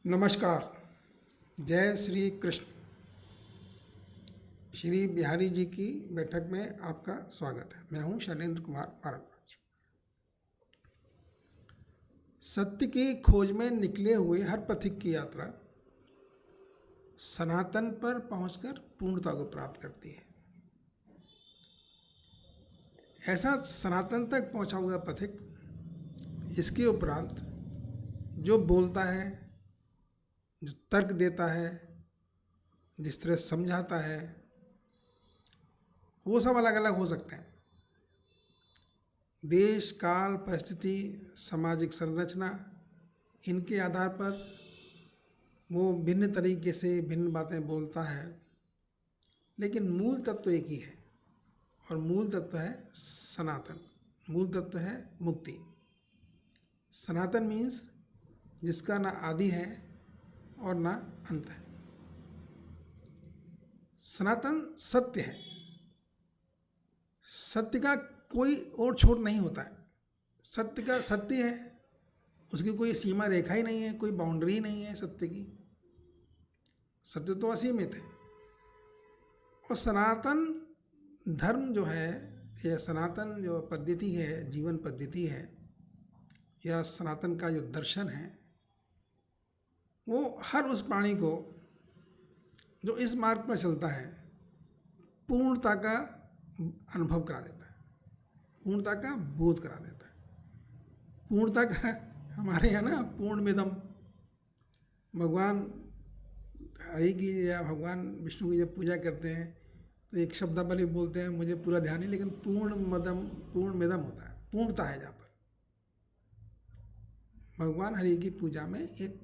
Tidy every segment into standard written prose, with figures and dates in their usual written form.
नमस्कार। जय श्री कृष्ण। श्री बिहारी जी की बैठक में आपका स्वागत है। मैं हूं शैलेंद्र कुमार भारद्वाज। सत्य की खोज में निकले हुए हर पथिक की यात्रा सनातन पर पहुंचकर पूर्णता को प्राप्त करती है। ऐसा सनातन तक पहुंचा हुआ पथिक इसके उपरांत जो बोलता है, जो तर्क देता है, जिस तरह समझाता है, वो सब अलग अलग हो सकते हैं। देश, काल, परिस्थिति, सामाजिक संरचना, इनके आधार पर वो भिन्न तरीके से भिन्न बातें बोलता है, लेकिन मूल तत्व एक ही है और मूल तत्व है सनातन। मूल तत्व है मुक्ति। सनातन मीन्स जिसका ना आदि है और ना अंत है। सनातन सत्य है। सत्य का कोई और छोर नहीं होता है। सत्य का सत्य है, उसकी कोई सीमा रेखा ही नहीं है, कोई बाउंड्री नहीं है सत्य की। सत्य तो असीमित है। और सनातन धर्म जो है या सनातन जो पद्धति है, जीवन पद्धति है, या सनातन का जो दर्शन है, वो हर उस प्राणी को जो इस मार्ग पर चलता है पूर्णता का अनुभव करा देता है, पूर्णता का बोध करा देता है। पूर्णता का हमारे यहाँ ना पूर्णमिदम, भगवान हरि की या भगवान विष्णु की जब पूजा करते हैं तो एक शब्दावली बोलते हैं, मुझे पूरा ध्यान नहीं, लेकिन पूर्णमिदम होता है, पूर्णता है। जहाँ पर भगवान हरि की पूजा में एक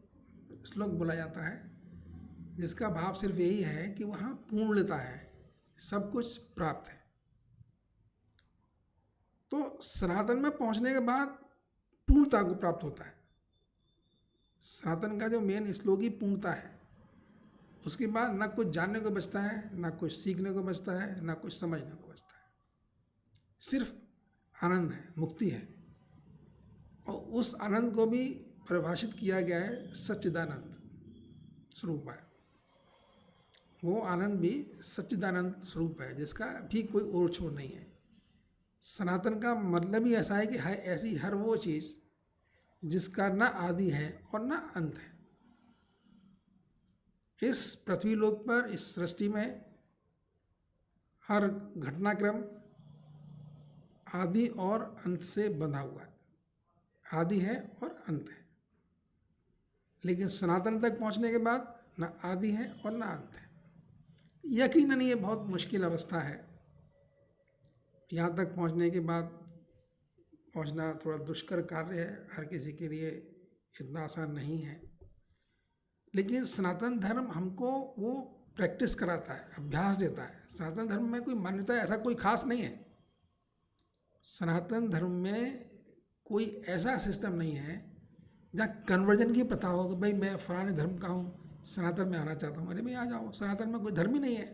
श्लोक बोला जाता है जिसका भाव सिर्फ यही है कि वहाँ पूर्णता है, सब कुछ प्राप्त है। तो सनातन में पहुँचने के बाद पूर्णता को प्राप्त होता है। सनातन का जो मेन श्लोक ही पूर्णता है। उसके बाद ना कुछ जानने को बचता है, ना कुछ सीखने को बचता है, ना कुछ समझने को बचता है। सिर्फ आनंद है, मुक्ति है। और उस आनंद को भी परिभाषित किया गया है सच्चिदानंद स्वरूप है। वो आनंद भी सच्चिदानंद स्वरूप है, जिसका भी कोई और छोर नहीं है। सनातन का मतलब ही ऐसा है कि है ऐसी हर वो चीज़ जिसका ना आदि है और ना अंत है। इस पृथ्वी लोक पर, इस सृष्टि में हर घटनाक्रम आदि और अंत से बंधा हुआ है। आदि है और अंत है। लेकिन सनातन तक पहुंचने के बाद ना आदि है और ना अंत है। यकीनन ये बहुत मुश्किल अवस्था है। यहाँ तक पहुंचने के बाद पहुंचना थोड़ा दुष्कर कार्य है, हर किसी के लिए इतना आसान नहीं है। लेकिन सनातन धर्म हमको वो प्रैक्टिस कराता है, अभ्यास देता है। सनातन धर्म में कोई मान्यता ऐसा कोई खास नहीं है। सनातन धर्म में कोई ऐसा सिस्टम नहीं है जहाँ कन्वर्जन की प्रथा हो कि भाई मैं फलाने धर्म का हूँ, सनातन में आना चाहता हूँ, अरे भाई आ जाओ। सनातन में कोई धर्म ही नहीं है।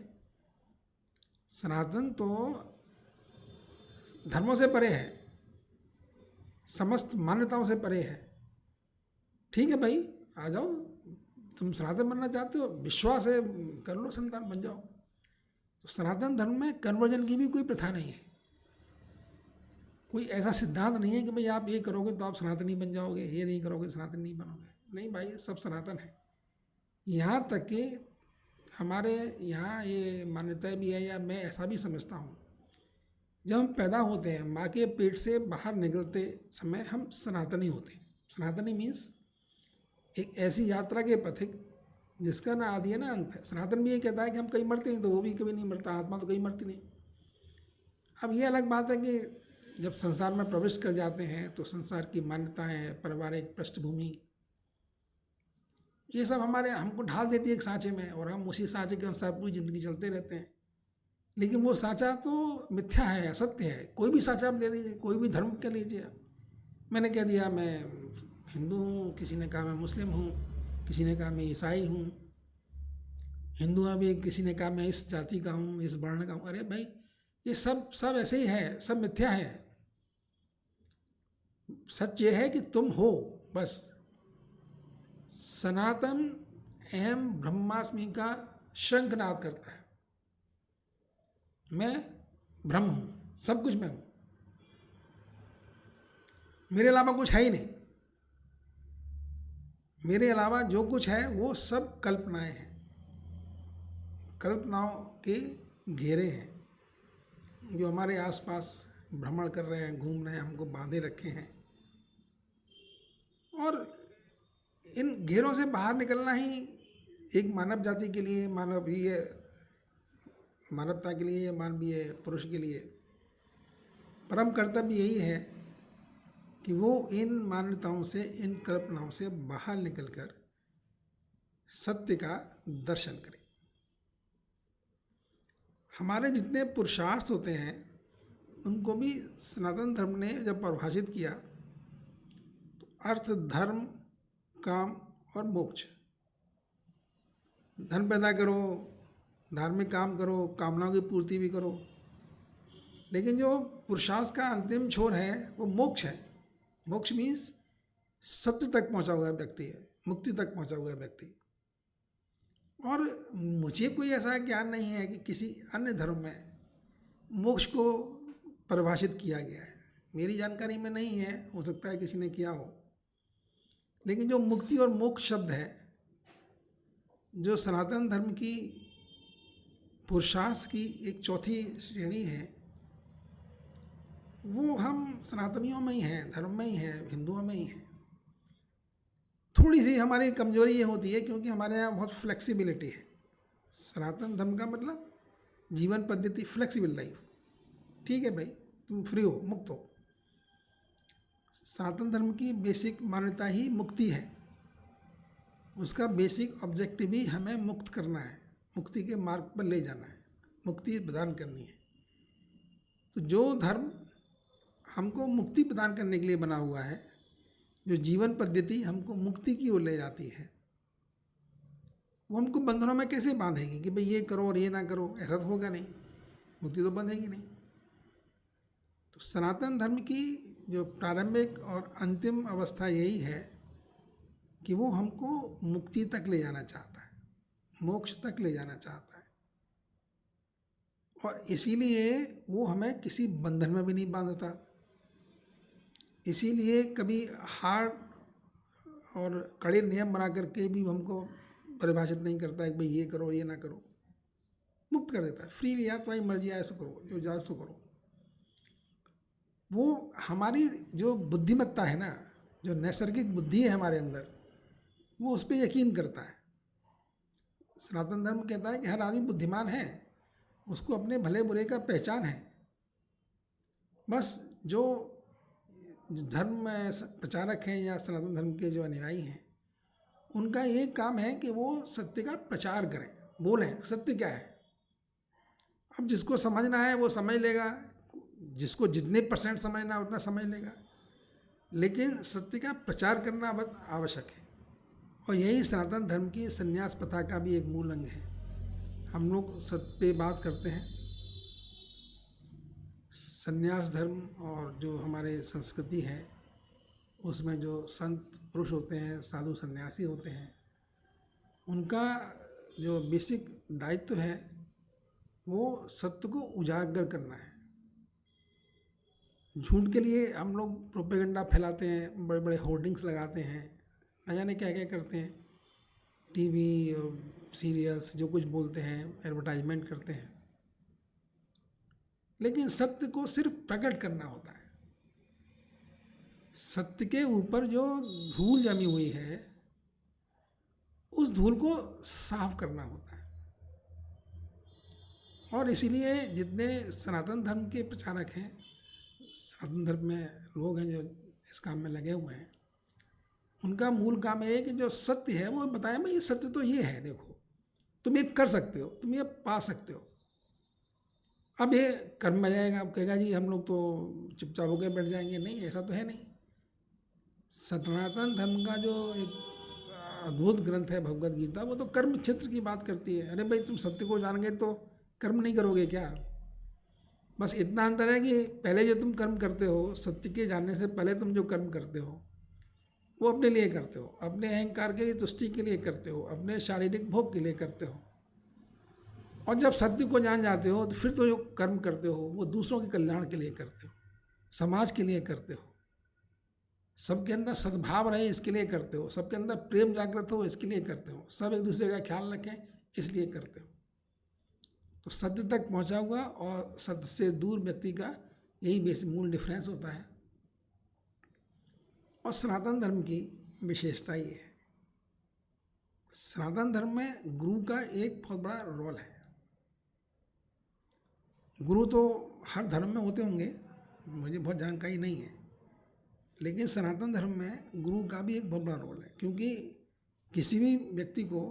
सनातन तो धर्मों से परे है, समस्त मान्यताओं से परे है। ठीक है भाई, आ जाओ, तुम सनातन बनना चाहते हो, विश्वास है, कर लो, संतान बन जाओ। तो सनातन धर्म में कन्वर्जन की भी कोई प्रथा नहीं है। कोई ऐसा सिद्धांत नहीं है कि भाई आप ये करोगे तो आप सनातनी बन जाओगे, ये नहीं करोगे सनातन नहीं बनोगे। नहीं भाई, सब सनातन है। यहाँ तक कि हमारे यहाँ ये मान्यता भी है, या मैं ऐसा भी समझता हूँ, जब हम पैदा होते हैं माँ के पेट से बाहर निकलते समय हम सनातनी होते हैं। सनातनी मीन्स एक ऐसी यात्रा के पथिक जिसका ना आदि है ना अंत है। सनातन भी ये कहता है कि हम कहीं मरते नहीं, तो वो भी कभी नहीं मरता, आत्मा तो कहीं मरती नहीं। अब ये अलग बात है कि जब संसार में प्रवेश कर जाते हैं तो संसार की मान्यताएं, पारिवारिक पृष्ठभूमि, ये सब हमारे हमको ढाल देती है एक सांचे में, और हम उसी सांचे के अनुसार पूरी ज़िंदगी चलते रहते हैं। लेकिन वो सांचा तो मिथ्या है, असत्य है। कोई भी सांचा आप ले लीजिए, कोई भी धर्म के लीजिए आप। मैंने कह दिया मैं हिंदू हूँ, किसी ने कहा मैं मुस्लिम हूँ, किसी ने कहा मैं ईसाई हूँ। हिंदू में भी किसी ने कहा मैं इस जाति का हूँ, इस वर्ण का हूँ। अरे भाई, ये सब ऐसे ही है, सब मिथ्या है। सच ये है कि तुम हो, बस। सनातन अहम ब्रह्मास्मि का शंखनाद करता है। मैं ब्रह्म हूँ, सब कुछ मैं हूँ, मेरे अलावा कुछ है ही नहीं। मेरे अलावा जो कुछ है वो सब कल्पनाएं हैं, कल्पनाओं के घेरे हैं जो हमारे आसपास भ्रमण कर रहे हैं, घूम रहे हैं, हमको बांधे रखे हैं। और इन घेरों से बाहर निकलना ही एक मानव जाति के लिए, मानवता के लिए, मानवीय पुरुष के लिए परम कर्तव्य यही है कि वो इन मान्यताओं से, इन कल्पनाओं से बाहर निकलकर सत्य का दर्शन करें। हमारे जितने पुरुषार्थ होते हैं उनको भी सनातन धर्म ने जब परिभाषित किया तो अर्थ, धर्म, काम और मोक्ष। धन पैदा करो, धार्मिक काम करो, कामनाओं की पूर्ति भी करो, लेकिन जो पुरुषार्थ का अंतिम छोर है वो मोक्ष है। मोक्ष मीन्स सत्य तक पहुंचा हुआ व्यक्ति है, मुक्ति तक पहुंचा हुआ व्यक्ति। और मुझे कोई ऐसा ज्ञान नहीं है कि किसी अन्य धर्म में मोक्ष को परिभाषित किया गया है, मेरी जानकारी में नहीं है, हो सकता है किसी ने किया हो। लेकिन जो मुक्ति और मोक्ष शब्द है, जो सनातन धर्म की पुरुषार्थ की एक चौथी श्रेणी है, वो हम सनातनियों में ही हैं, धर्म में ही हैं, हिंदुओं में ही हैं। थोड़ी सी हमारी कमजोरी ये होती है क्योंकि हमारे यहाँ बहुत फ्लेक्सिबिलिटी है। सनातन धर्म का मतलब जीवन पद्धति, फ्लेक्सिबल लाइफ। ठीक है भाई, तुम फ्री हो, मुक्त हो। सनातन धर्म की बेसिक मान्यता ही मुक्ति है, उसका बेसिक ऑब्जेक्टिव ही हमें मुक्त करना है, मुक्ति के मार्ग पर ले जाना है, मुक्ति प्रदान करनी है। तो जो धर्म हमको मुक्ति प्रदान करने के लिए बना हुआ है, जो जीवन पद्धति हमको मुक्ति की ओर ले जाती है, वो हमको बंधनों में कैसे बांधेगी कि भाई ये करो और ये ना करो, ऐसा तो होगा नहीं, मुक्ति तो बंधेगी नहीं। तो सनातन धर्म की जो प्रारंभिक और अंतिम अवस्था यही है कि वो हमको मुक्ति तक ले जाना चाहता है, मोक्ष तक ले जाना चाहता है। और इसीलिए वो हमें किसी बंधन में भी नहीं बांधता, इसीलिए कभी हार्ड और कड़े नियम बना करके भी हमको परिभाषित नहीं करता है कि भाई ये करो ये ना करो, मुक्त कर देता है फ्रीली, या तुम्हारी मर्जी आए सो करो, जो जाओ सो करो। वो हमारी जो बुद्धिमत्ता है ना, जो नैसर्गिक बुद्धि है हमारे अंदर, वो उस पर यकीन करता है। सनातन धर्म कहता है कि हर आदमी बुद्धिमान है, उसको अपने भले बुरे का पहचान है। बस जो धर्म में प्रचारक हैं या सनातन धर्म के जो अनुयायी हैं, उनका एक काम है कि वो सत्य का प्रचार करें, बोलें सत्य क्या है। अब जिसको समझना है वो समझ लेगा, जिसको जितने % समझना है उतना समझ लेगा, लेकिन सत्य का प्रचार करना बहुत आवश्यक है। और यही सनातन धर्म की संन्यास प्रथा का भी एक मूल अंग है। हम लोग सत्य पे बात करते हैं। संन्यास धर्म और जो हमारे संस्कृति है उसमें जो संत पुरुष होते हैं, साधु सन्यासी होते हैं, उनका जो बेसिक दायित्व है वो सत्य को उजागर करना है। झूठ के लिए हम लोग प्रोपेगेंडा फैलाते हैं, बड़े बड़े होर्डिंग्स लगाते हैं, न जाने क्या क्या करते हैं, टीवी और सीरियल्स जो कुछ बोलते हैं, एडवर्टाइजमेंट करते हैं। लेकिन सत्य को सिर्फ प्रकट करना होता है। सत्य के ऊपर जो धूल जमी हुई है उस धूल को साफ करना होता है। और इसीलिए जितने सनातन धर्म के प्रचारक हैं, सनातन धर्म में लोग हैं जो इस काम में लगे हुए हैं, उनका मूल काम ये है कि जो सत्य है वो बताएं, भाई ये सत्य तो ये है, देखो तुम ये कर सकते हो, तुम ये पा सकते हो। अब ये कर्म में जाएगा, अब कहेगा जी हम लोग तो चुपचाप होकर बैठ जाएंगे, नहीं, ऐसा तो है नहीं। सनातन धर्म का जो एक अद्भुत ग्रंथ है भगवद गीता, वो तो कर्म क्षेत्र की बात करती है। अरे भाई तुम सत्य को जान गए तो कर्म नहीं करोगे क्या? बस इतना अंतर है कि पहले जो तुम कर्म करते हो, सत्य के जानने से पहले तुम जो कर्म करते हो, वो अपने लिए करते हो, अपने अहंकार के लिए, तुष्टि के लिए करते हो, अपने शारीरिक भोग के लिए करते हो। और जब सत्य को जान जाते हो तो फिर तो जो कर्म करते हो वो दूसरों के कल्याण के लिए करते हो, समाज के लिए करते हो, सबके अंदर सद्भाव रहे इसके लिए करते हो, सबके अंदर प्रेम जागृत हो इसके लिए करते हो, सब एक दूसरे का ख्याल रखें इसलिए करते हो। तो सत्य तक पहुंचा हुआ और सत्य से दूर व्यक्ति का यही बेसिक मूल डिफरेंस होता है। और सनातन धर्म की विशेषता ये है, सनातन धर्म में गुरु का एक बहुत बड़ा रोल है। गुरु तो हर धर्म में होते होंगे, मुझे बहुत जानकारी नहीं है, लेकिन सनातन धर्म में गुरु का भी एक बहुत बड़ा रोल है, क्योंकि किसी भी व्यक्ति को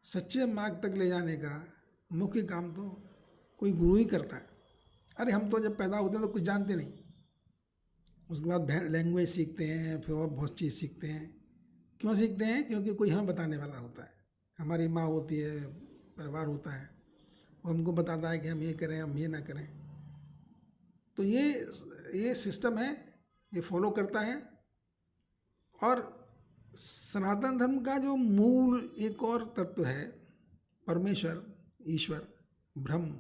सच्चे मार्ग तक ले जाने का मुख्य काम तो कोई गुरु ही करता है। अरे हम तो जब पैदा होते हैं तो कुछ जानते नहीं, उसके बाद लैंग्वेज सीखते हैं, फिर और बहुत चीज़ सीखते हैं। क्यों सीखते हैं? क्योंकि कोई हमें बताने वाला होता है, हमारी माँ होती है, परिवार होता है, वो हमको बताता है कि हम ये करें, हम ये ना करें। तो ये सिस्टम है, ये फॉलो करता है। और सनातन धर्म का जो मूल एक और तत्व है, परमेश्वर, ईश्वर, ब्रह्म,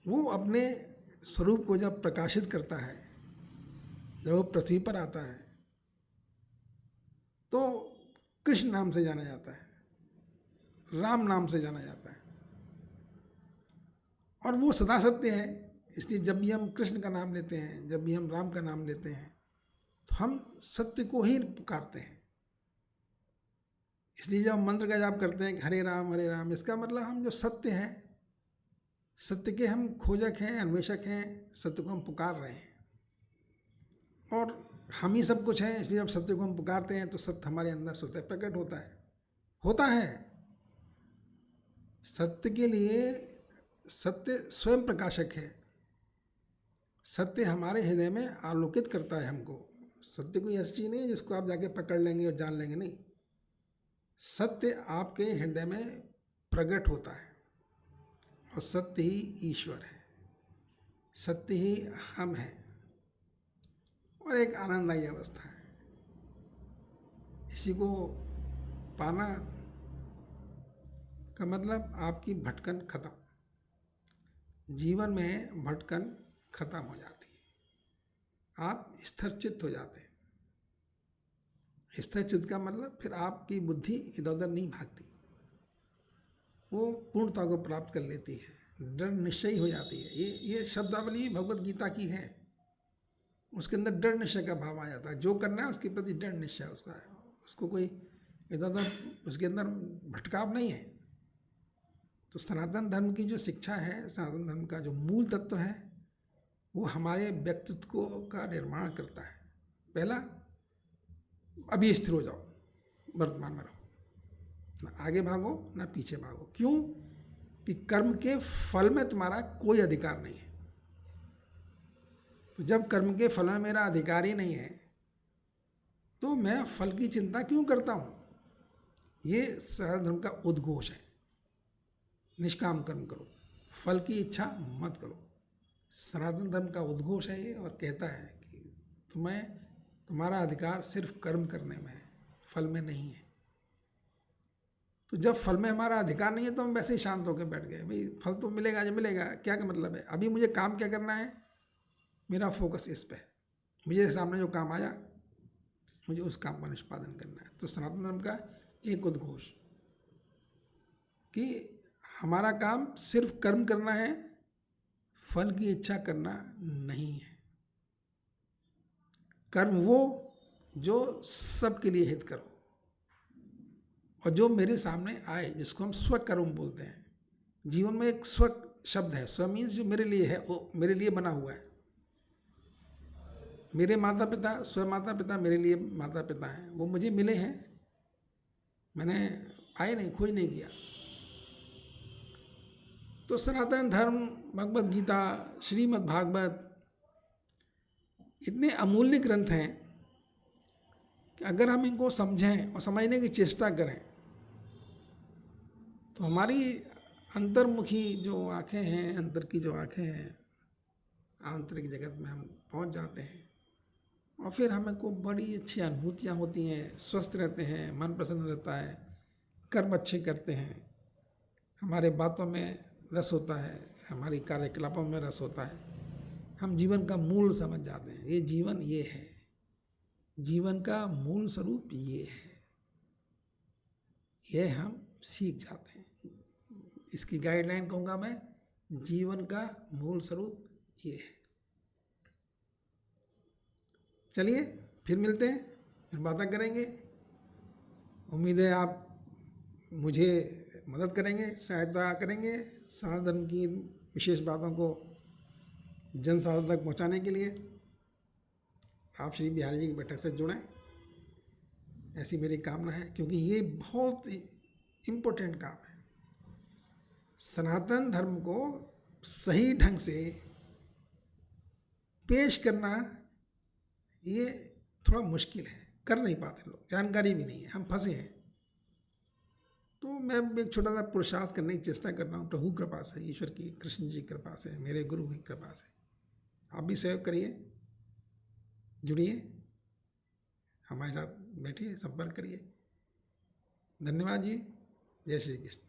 वो अपने स्वरूप को जब प्रकाशित करता है, जब वो पृथ्वी पर आता है, तो कृष्ण नाम से जाना जाता है, राम नाम से जाना जाता है। और वो सदा सत्य है, इसलिए जब भी हम कृष्ण का नाम लेते हैं, जब भी हम राम का नाम लेते हैं, तो हम सत्य को ही पुकारते हैं। इसलिए जब मंत्र का जाप करते हैं हरे राम, इसका मतलब हम जो सत्य है, सत्य के हम खोजक हैं, अन्वेषक हैं, सत्य को हम पुकार रहे हैं। और हम ही सब कुछ हैं, इसलिए जब सत्य को हम पुकारते हैं तो सत्य हमारे अंदर स्वतः प्रकट होता है। सत्य के लिए सत्य स्वयं प्रकाशक है, सत्य हमारे हृदय में आलोकित करता है हमको। सत्य कोई ऐसी चीज़ नहीं है जिसको आप जाके पकड़ लेंगे और जान लेंगे, नहीं। सत्य आपके हृदय में प्रकट होता है, और सत्य ही ईश्वर है, सत्य ही हम हैं, और एक आनंददायी अवस्था है। इसी को पाना का मतलब आपकी भटकन खत्म, जीवन में भटकन खत्म हो जाती है, आप स्थिरचित्त हो जाते हैं। स्थिरचित्त का मतलब फिर आपकी बुद्धि इधर उधर नहीं भागती, वो पूर्णता को प्राप्त कर लेती है, दृढ़ निश्चयी हो जाती है। ये शब्दावली भगवत गीता की है, उसके अंदर दृढ़ निश्चय का भाव आ जाता है। जो करना है उसके प्रति दृढ़ निश्चय उसका है, उसको कोई इधर उधर उसके अंदर भटकाव नहीं है। तो सनातन धर्म की जो शिक्षा है, सनातन धर्म का जो मूल तत्व है, वो हमारे व्यक्तित्व को का निर्माण करता है। पहला, अभी स्थिर हो जाओ, वर्तमान में रहो, ना आगे भागो ना पीछे भागो। क्यों? कि कर्म के फल में तुम्हारा कोई अधिकार नहीं है। तो जब कर्म के फल में मेरा अधिकार ही नहीं है, तो मैं फल की चिंता क्यों करता हूँ? ये सनातन धर्म का उद्घोष है। निष्काम कर्म करो, फल की इच्छा मत करो, सनातन धर्म का उद्घोष है ये। और कहता है कि तुम्हारा अधिकार सिर्फ कर्म करने में है, फल में नहीं है। तो जब फल में हमारा अधिकार नहीं है तो हम वैसे ही शांत होकर बैठ गए, भाई फल तो मिलेगा जो मिलेगा, क्या मतलब है। अभी मुझे काम क्या करना है, मेरा फोकस इस पे है, मुझे सामने जो काम आया मुझे उस काम का निष्पादन करना है। तो सनातन धर्म का एक उद्घोष कि हमारा काम सिर्फ कर्म करना है, फल की इच्छा करना नहीं है। कर्म वो जो सबके लिए हित करो, और जो मेरे सामने आए, जिसको हम स्वकर्म बोलते हैं। जीवन में एक स्व शब्द है, स्व मीन्स जो मेरे लिए है, वो मेरे लिए बना हुआ है। मेरे माता पिता, स्व माता पिता मेरे लिए माता पिता हैं, वो मुझे मिले हैं, मैंने पाए नहीं, खोज नहीं किया। तो सनातन धर्म, भगवत गीता, श्रीमद् भागवत इतने अमूल्य ग्रंथ हैं कि अगर हम इनको समझें और समझने की चेष्टा करें तो हमारी अंतर्मुखी जो आँखें हैं, अंतर की जो आँखें हैं, आंतरिक जगत में हम पहुंच जाते हैं। और फिर हमें को बड़ी अच्छी अनुभूतियाँ होती हैं, स्वस्थ रहते हैं, मन प्रसन्न रहता है, कर्म अच्छे करते हैं, हमारे बातों में रस होता है, हमारी कार्यकलापों में रस होता है, हम जीवन का मूल समझ जाते हैं। ये जीवन ये है, जीवन का मूल स्वरूप ये है, ये हम सीख जाते हैं। इसकी गाइडलाइन कहूँगा मैं, जीवन का मूल स्वरूप ये है। चलिए फिर मिलते हैं, फिर बातें करेंगे। उम्मीद है आप मुझे मदद करेंगे, सहायता करेंगे सनातन धर्म की विशेष बातों को जन साधारण तक पहुँचाने के लिए। आप श्री बिहारी जी की बैठक से जुड़ें, ऐसी मेरी कामना है, क्योंकि ये बहुत इम्पोर्टेंट काम है। सनातन धर्म को सही ढंग से पेश करना ये थोड़ा मुश्किल है, कर नहीं पाते लोग, जानकारी भी नहीं है, हम फंसे हैं। तो मैं एक छोटा सा पुरुषार्थ करने की चेष्टा कर रहा हूँ, प्रभु कृपा से, ईश्वर की, कृष्ण जी की कृपा से, मेरे गुरु की कृपा से। आप भी सहयोग करिए, जुड़िए, हमारे साथ बैठिए, संपर्क करिए। धन्यवाद जी। जय श्री कृष्ण।